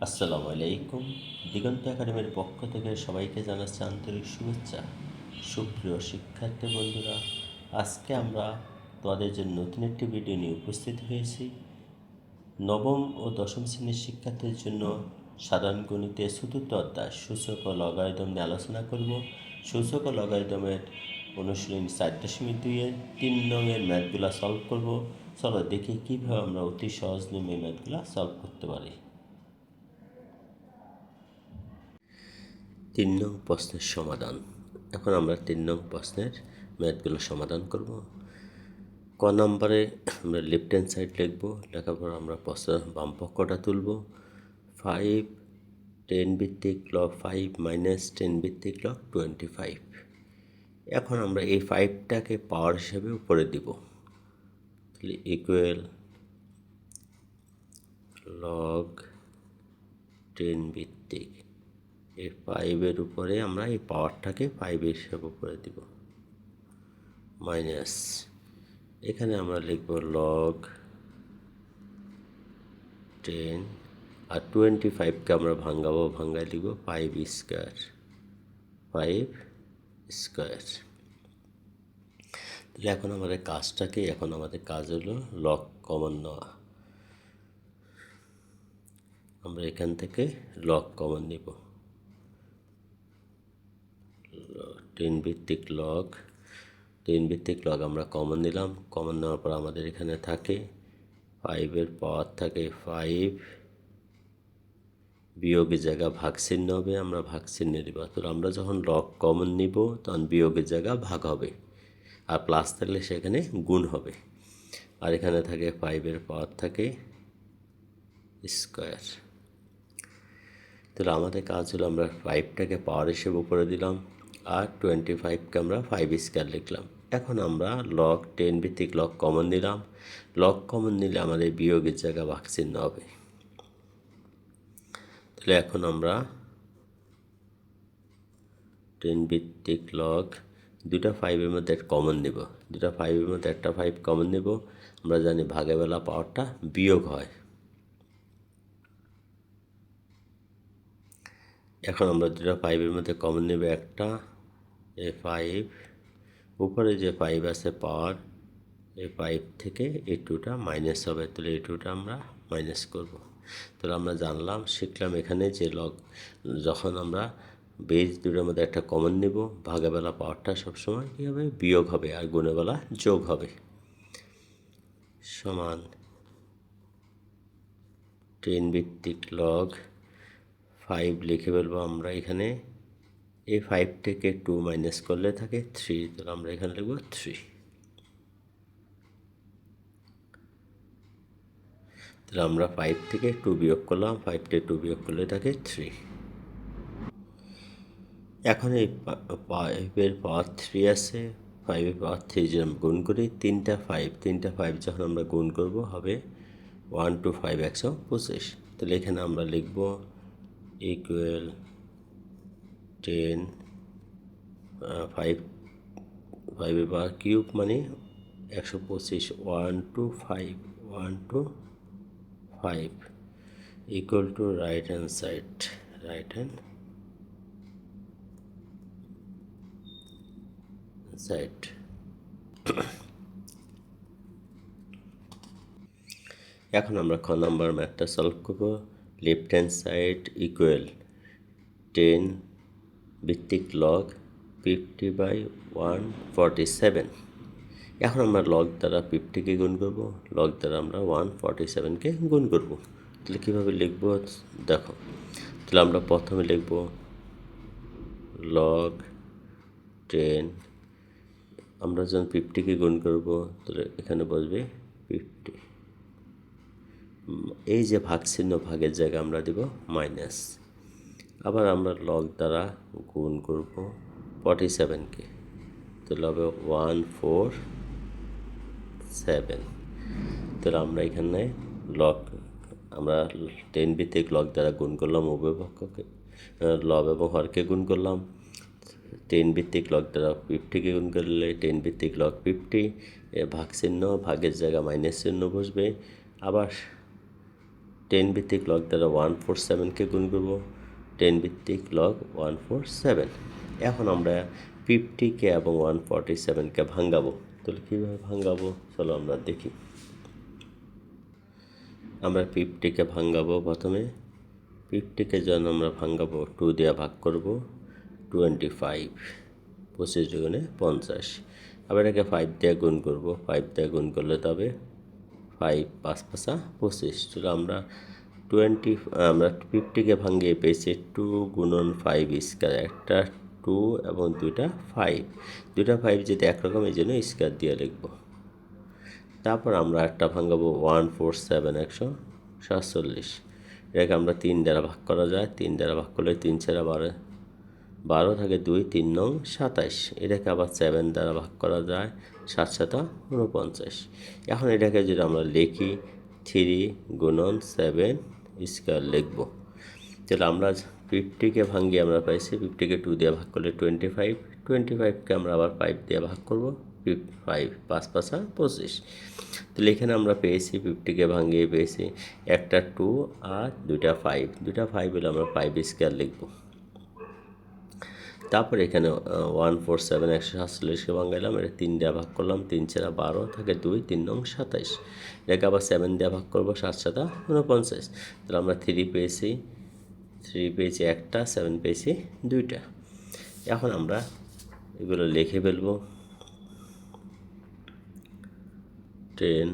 আসসালামু আলাইকুম। দিগন্ত একাডেমির পক্ষ থেকে সবাইকে জানাচ্ছি আন্তরিক শুভেচ্ছা। সুপ্রিয় শিক্ষার্থী বন্ধুরা, আজকে আমরা তোমাদের জন্য নতুন একটি ভিডিও নিয়ে উপস্থিত হয়েছি। নবম ও দশম শ্রেণীর শিক্ষার্থীর জন্য সাধারণ গণিতের চতুর্থ অধ্যায় সূচক ও লগারিদম নিয়ে আলোচনা করব। সূচক ও লগারিদমের অনুশীলনী 4.2-এর 3 নংয়ের ম্যাথগুলো সলভ করব। চলো দেখি কীভাবে আমরা অতি সহজ নিয়মে ম্যাথগুলো সলভ করতে পারি। 3 নং প্রশ্নের সমাধান। এখন আমরা 3 নং প্রশ্নের ম্যাথগুলো সমাধান করব। ক নম্বরে আমরা লেফট হ্যান্ড সাইড লিখব, লেখার পর আমরা প্রশ্নের বাম পক্ষটা তুলব। 5 10 ভিত্তিক লগ 5 মাইনাস 10 ভিত্তিক লগ 25। এখন আমরা এই 5টাকে পাওয়ার হিসেবে উপরে দিব, তাহলে ইকুয়াল লগ 10 ভিত্তিক এই 5-এর উপরে আমরা এই পাওয়ারটাকে 5 হিসেবে উপরে দিব, মাইনাস এখানে আমরা লিখব লগ 10 আর 25কে আমরা ভাঙাবো, ভাঙায় লিখব 5 স্কোয়ার, 5 স্কোয়ার। তাহলে এখন আমাদের কাজ হলো লগ কমন নেওয়া। আমরা এখান থেকে লগ কমন নিব, 10 ভিত্তিক লগ আমরা কমন নিলাম। কমন নেওয়ার পর আমাদের এখানে থাকে 5-এর পাওয়ার থাকে 5, বিয়োগের জায়গা ভাগ চিহ্ন হবে, আমরা ভাগ চিহ্ন দিব। তো আমরা যখন লগ কমন নিব তখন বিয়োগের জায়গা ভাগ হবে, আর প্লাস থাকলে সেখানে গুণ হবে। আর এখানে থাকে 5-এর পাওয়ার থাকে স্কোয়ার। তাহলে আমাদের কাজ হলো আমরা 5টাকে পাওয়ার হিসেবে উপরে দিলাম আর 25কে আমরা 5 স্কোয়ার লিখলাম। এখন আমরা লগ 10 ভিত্তিক লগ কমন নিলাম। লগ কমন নিলে আমাদের বিয়োগের জায়গা ভাগ চিহ্ন হবে। তাহলে এখন আমরা 10 ভিত্তিক লগ দুটা 5-এর মধ্যে একটা কমন নেব, দুটা 5-এর মধ্যে একটা 5 কমন নেব। আমরা জানি ভাগের বেলা পাওয়ারটা বিয়োগ হয়। এখন আমরা দুটা 5-এর মধ্যে কমন নেব একটা, এই 5 উপরে যে 5 আছে পাওয়ার, এই 5 থেকে এই 2টা মাইনাস হবে, তাহলে এই 2টা আমরা মাইনাস করব। তাহলে আমরা শিখলাম এখানে যে লগ যখন আমরা বেজ দুটোর মধ্যে একটা কমন নেব, ভাগের বেলা পাওয়ারটা সবসময় কী হবে বিয়োগ হবে, আর গুণের বেলা যোগ হবে। সমান 10 ভিত্তিক লগ 5 লিখে ফেলবো আমরা এখানে। এই 5 থেকে 2 মাইনাস করলে থাকে 3, তাহলে আমরা এখানে লিখব 3। তাহলে আমরা 5 থেকে 2 বিয়োগ করলাম, 5 থেকে 2 বিয়োগ করলে থাকে 3। এখন এই 5-এর পাওয়ার 3 আছে, 5-এর পাওয়ার 3 যদি আমরা গুণ করি, তিনটা 5 যখন আমরা গুণ করব হবে 1 2 5 125। তাহলে এখানে আমরা লিখব ইকুয়াল 10 5 5-এর পাওয়ার কিউব মানে 125, 1 2 5 1 2 5 equal to right hand side. এখন আমরা খ নাম্বার ম্যাথটা সলভ করব। লেফট হ্যান্ড সাইড ইকুয়াল 10 ভিত্তিক লগ 50/147। এখন আমরা লগ দ্বারা 50কে গুণ করব, লগ দ্বারা আমরা 147কে গুণ করব। তাহলে কীভাবে লিখব দেখো। তাহলে আমরা প্রথমে লিখব লগ 10, আমরা যখন 50কে গুণ করব তাহলে এখানে বসবে 50, এই যে ভাগ চিহ্ন ভাগের জায়গায় আমরা দেব মাইনাস। আবার আমরা লগ দ্বারা গুণ করব 47কে, তাহলে হবে 147। তাহলে আমরা এখানে আমরা 10 ভিত্তিক লগ দ্বারা গুণ করলাম, উভয় পক্ষকে লব এবং হরকে গুণ করলাম। 10 ভিত্তিক লগ দ্বারা 50কে গুণ করলে 10 ভিত্তিক লগ 50, ভাগ চিহ্ন ভাগের জায়গা মাইনাস চিহ্ন বসবে। আবার 10 ভিত্তিক লগ দ্বারা 147কে গুণ করব, 10 ভিত্তিক লগ 147। এখন আমরা 50কে এবং 147কে ভাঙাবো। তাহলে কীভাবে ভাঙাবো চলো আমরা দেখি। আমরা 50কে ভাঙাবো। প্রথমে 50কে যখন আমরা ভাঙাবো 2 দিয়ে ভাগ করব, 25, 25 দুগুণে 50। আবার এটাকে 5 দিয়ে গুণ করব, 5 দিয়ে গুণ করলে তবে 5 5 5 25। তাহলে আমরা 50কে ভাঙিয়ে পেয়েছি 2 গুণন 5 স্কয়ার, একটা 2 এবং দুইটা 5 যদি একরকম এই জন্য স্কয়ার দিয়ে লিখব। তারপর আমরা একটা ভাঙাবো 147 147। এটাকে আমরা 3 দ্বারা ভাগ করা যায়, 3 দ্বারা ভাগ করলে 3 × 12, 12 থাকে 2, 3 নং 27। এটাকে আবার 7 দ্বারা ভাগ করা যায়, 7 7 49। এখন এটাকে যদি আমরা লিখি 3 গুণন 7 স্কয়ার লিখব। তাহলে আমরা 50কে ভাঙিয়ে আমরা পাইছি 50কে 2 দিয়ে ভাগ করলে 25, 25কে আমরা আবার 5 দিয়ে ভাগ করব, 5 5 5 25। তাহলে এখানে আমরা পেয়েছি 50কে ভাঙিয়ে পেয়েছি একটা 2 আর দুইটা 5 হলে আমরা 5 স্কয়ার লিখব। তারপর এখানে 147 147কে ভাঙাইলাম, এটা 3 দিয়ে ভাগ করলাম, 3 × 12 থাকে 2, 3 নং 27। এটাকে আবার 7 দিয়ে ভাগ করব, 7 7 49। তাহলে আমরা 3 পেয়েছি একটা, 7 পেয়েছি দুইটা। এখন আমরা এগুলো লিখে ফেলবো। 10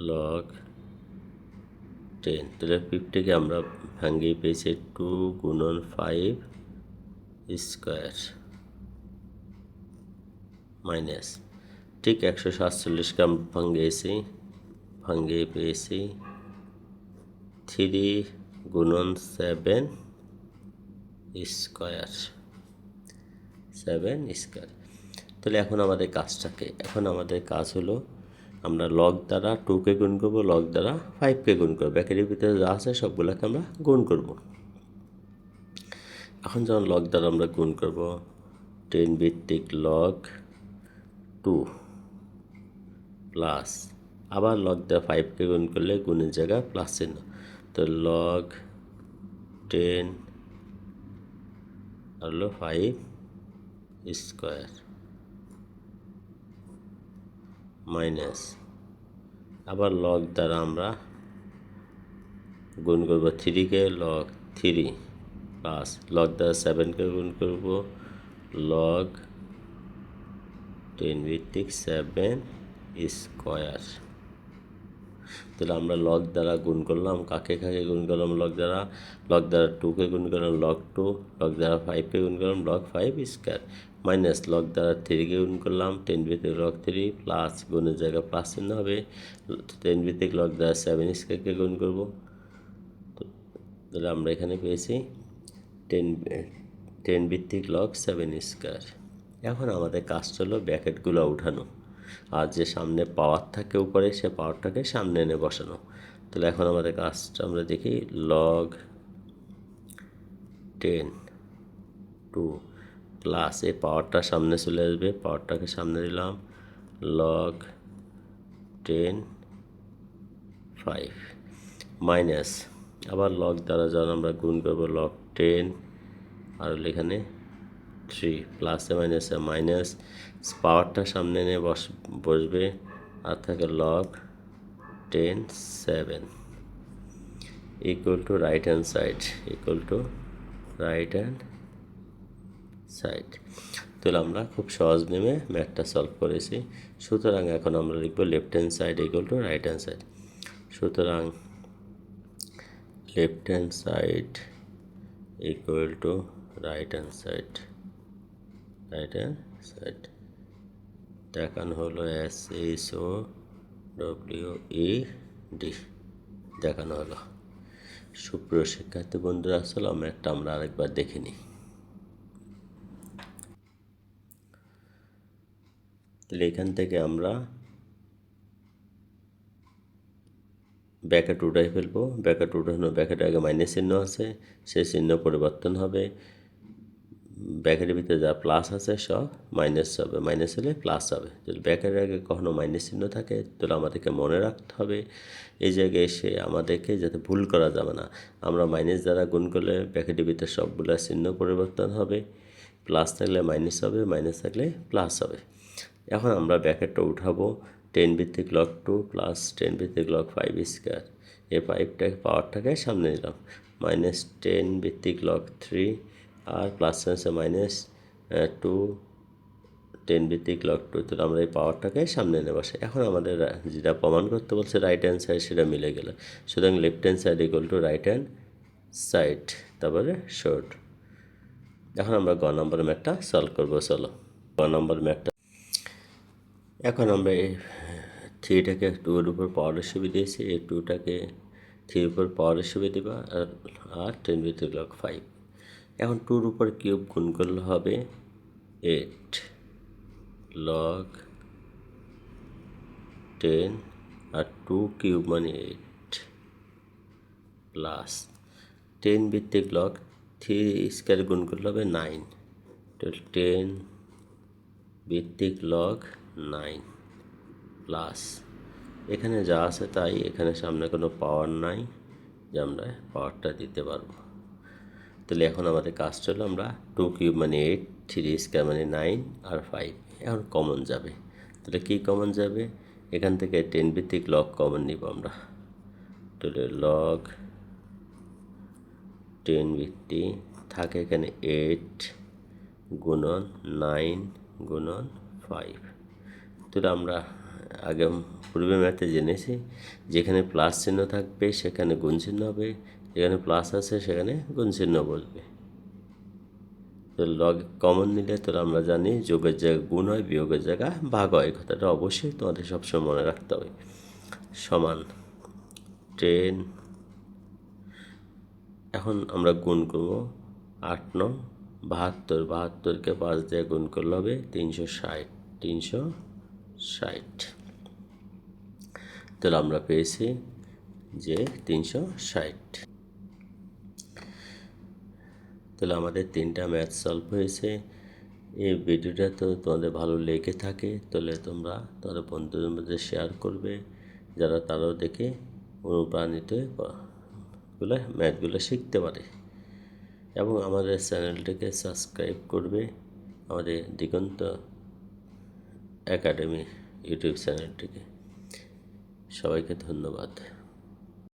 log 10। তাহলে 50কে আমরা ভাঙিয়ে পেয়েছি 2 গুণন 5 স্কয়ার মাইনাস, ঠিক 147কে আমরা ভাঙিয়ে পেয়েছি 3 গুণন 7 স্কয়ার, 7 স্কয়ার। তাহলে এখন আমাদের কাজ হলো আমরা লগ দ্বারা 2কে গুণ করব, লগ দ্বারা 5কে গুণ করব। ব্র্যাকেটের ভিতরে যা আছে সবগুলোকে আমরা গুণ করব। এখন যখন লগ দ্বারা আমরা গুণ করব, 10 ভিত্তিক লগ 2 প্লাস, আবার লগ দ্বারা 5কে গুণ করলে গুণের জায়গায় প্লাস চিহ্ন, তো লগ 10 হলো 5 স্কয়ার মাইনাস, আবার লগ দ্বারা আমরা গুণ করব 3কে, লগ 3 প্লাস লগ দ্বারা 7কে গুণ করব, লগ 10 ভিত্তিক 7 স্কয়ার। তাহলে আমরা লগ দ্বারা গুণ করলাম, কাকে গুণ করলাম? লগ দ্বারা 2কে গুণ করলাম, লগ 2, লগ দ্বারা 5কে গুণ করলাম, লগ 5 স্কয়ার মাইনাস লগ দ্বারা 3কে গুণ করলাম, 10 ভিত্তিক লগ 3 প্লাস গুণের জায়গায় প্লাস চিহ্ন হবে, 10 ভিত্তিক লগ দ্বারা 7 স্কয়ারকে গুণ করব। তাহলে আমরা এখানে পেয়েছি 10 ভিত্তিক লগ 7 স্কয়ার। এখন আমাদের কাজটা হলো ব্র্যাকেটগুলো উঠানো, আর যে সামনে পাওয়ার থাকে উপরে সে পাওয়ারটাকে সামনে এনে বসানো। তাহলে এখন আমাদের কাজটা আমরা দেখি, লগ 10 2 প্লাস এই পাওয়ারটা সামনে চলে আসবে, পাওয়ারটাকে সামনে দিলাম, লগ 10 5 মাইনাস, আবার লগ দ্বারা যখন আমরা গুণ করব, লগ 10 আর এখানে 3 প্লাসে মাইনাসে মাইনাস, পাওয়ারটা সামনে নিয়ে বসবে, আর থাকে log 10 7 equal to right hand side. তাহলে আমরা খুব সহজ নেমে ম্যাথটা সলভ করেছি। সুতরাং এখন আমরা লিখব left hand side equal to right hand side. সুতরাং left hand side equal to right hand side দেখানো হলো SHOWED দেখানো হলো। সুপ্রিয় শিক্ষার্থী বন্ধুরা, আসলে আমরা আরেকবার দেখে নিই। তাহলে এখান থেকে আমরা ব্র্যাকেট উঠাই ফেলবো। ব্র্যাকেট উঠানো, ব্র্যাকেটের আগে মাইনাস চিহ্ন আছে, সেই চিহ্ন পরিবর্তন হবে, ব্র্যাকেটের ভিতরে যা প্লাস আছে সব মাইনাস হবে, মাইনাস হলে প্লাস হবে। যদি ব্র্যাকেটের আগে কখনো মাইনাস চিহ্ন থাকে তাহলে আমাদেরকে মনে রাখতে হবে এই জায়গায় এসে আমাদেরকে যাতে ভুল করা যাবে না। আমরা মাইনাস দ্বারা গুণ করলে ব্র্যাকেটের ভিতরে সবগুলো চিহ্ন পরিবর্তন হবে, প্লাস থাকলে মাইনাস হবে, মাইনাস থাকলে প্লাস হবে। এখন আমরা ব্র্যাকেটটা উঠাবো 10 ভিত্তিক লগ 2 প্লাস 10 ভিত্তিক লগ 5 স্কোয়ার। এই 5টা পাওয়ারটাকে সামনে নিলাম, মাইনাস 10 ভিত্তিক লগ 3 আর প্লাস আছে মাইনাস 2 10 ভিত্তিক লগ 2। তো আমরা এই পাওয়ারটাকে সামনে এনে বসে এখন আমাদের যেটা প্রমাণ করতে বলছে রাইট হ্যান্ড সাইড সেটা মিলে গেল। সুতরাং left hand side equal to right hand side, তারপরে শর্ট। এখন আমরা গ নম্বর ম্যাথটা সলভ করবো। চলো গ নম্বর ম্যাথটা। এখন আমরা এই 3টাকে 2 এর উপর পাওয়ার হিসেবে দিয়েছি, এই 2টাকে 3 উপর পাওয়ার হিসেবে দেবা আর 10 ভিত্তিক লগ 5। এখন 2-র উপর কিউব গুণ করলে হবে 8 লগ 10 আর 2 কিউব মানে 8 প্লাস 10 ভিত্তিক লগ 3 স্কোয়ার গুণ করলে হবে 9, তো 10 ভিত্তিক লগ 9 প্লাস এখানে যা আছে তাই, এখানে সামনে কোনো পাওয়ার নাই যে আমরা পাওয়ারটা দিতে পারবো। তাহলে এখন আমাদের কাজটা হলো আমরা 2 কিউব মানে 8, 3 স্কোয়ার মানে 9 আর 5 এখন কমন যাবে। তাহলে কী কমন যাবে? এখান থেকে 10 ভিত্তিক লগ কমন নিব আমরা। তাহলে লগ 10 ভিত্তিক থাকে এখানে 8 গুণন 9 গুণন 5। তাহলে আমরা আগে পূর্বে ম্যাথে জেনেছি যেখানে প্লাস চিহ্ন থাকবে সেখানে গুণ চিহ্ন হবে, যেখানে প্লাস আছে সেখানে গুণ চিহ্ন বসবে। তো লগ কমন নিলে তো আমরা জানি যোগের জায়গায় গুণ হয়, বিয়োগের জায়গায় ভাগ হয়। কথাটা অবশ্যই তোমাদের সবসময় মনে রাখতে হবে। সমান 10, এখন আমরা গুণ করবো 8 9 72, 72কে 5 দিয়ে গুণ করলে হবে 360, 360। তাহলে আমরা পেয়েছি যে 360। তাহলে আমাদের 3টা ম্যাথ সলভ হয়েছে। এই ভিডিওটা তো তোমাদের ভালো লেগে থাকে তাহলে তোমরা তোমাদের বন্ধুদের মধ্যে শেয়ার করবে, যারা তারাও দেখে অনুপ্রাণিত ম্যাথগুলো শিখতে পারে। এবং আমাদের চ্যানেলটিকে সাবস্ক্রাইব করবে, আমাদের দিগন্ত একাডেমি ইউটিউব চ্যানেলটিকে। সবাইকে ধন্যবাদ।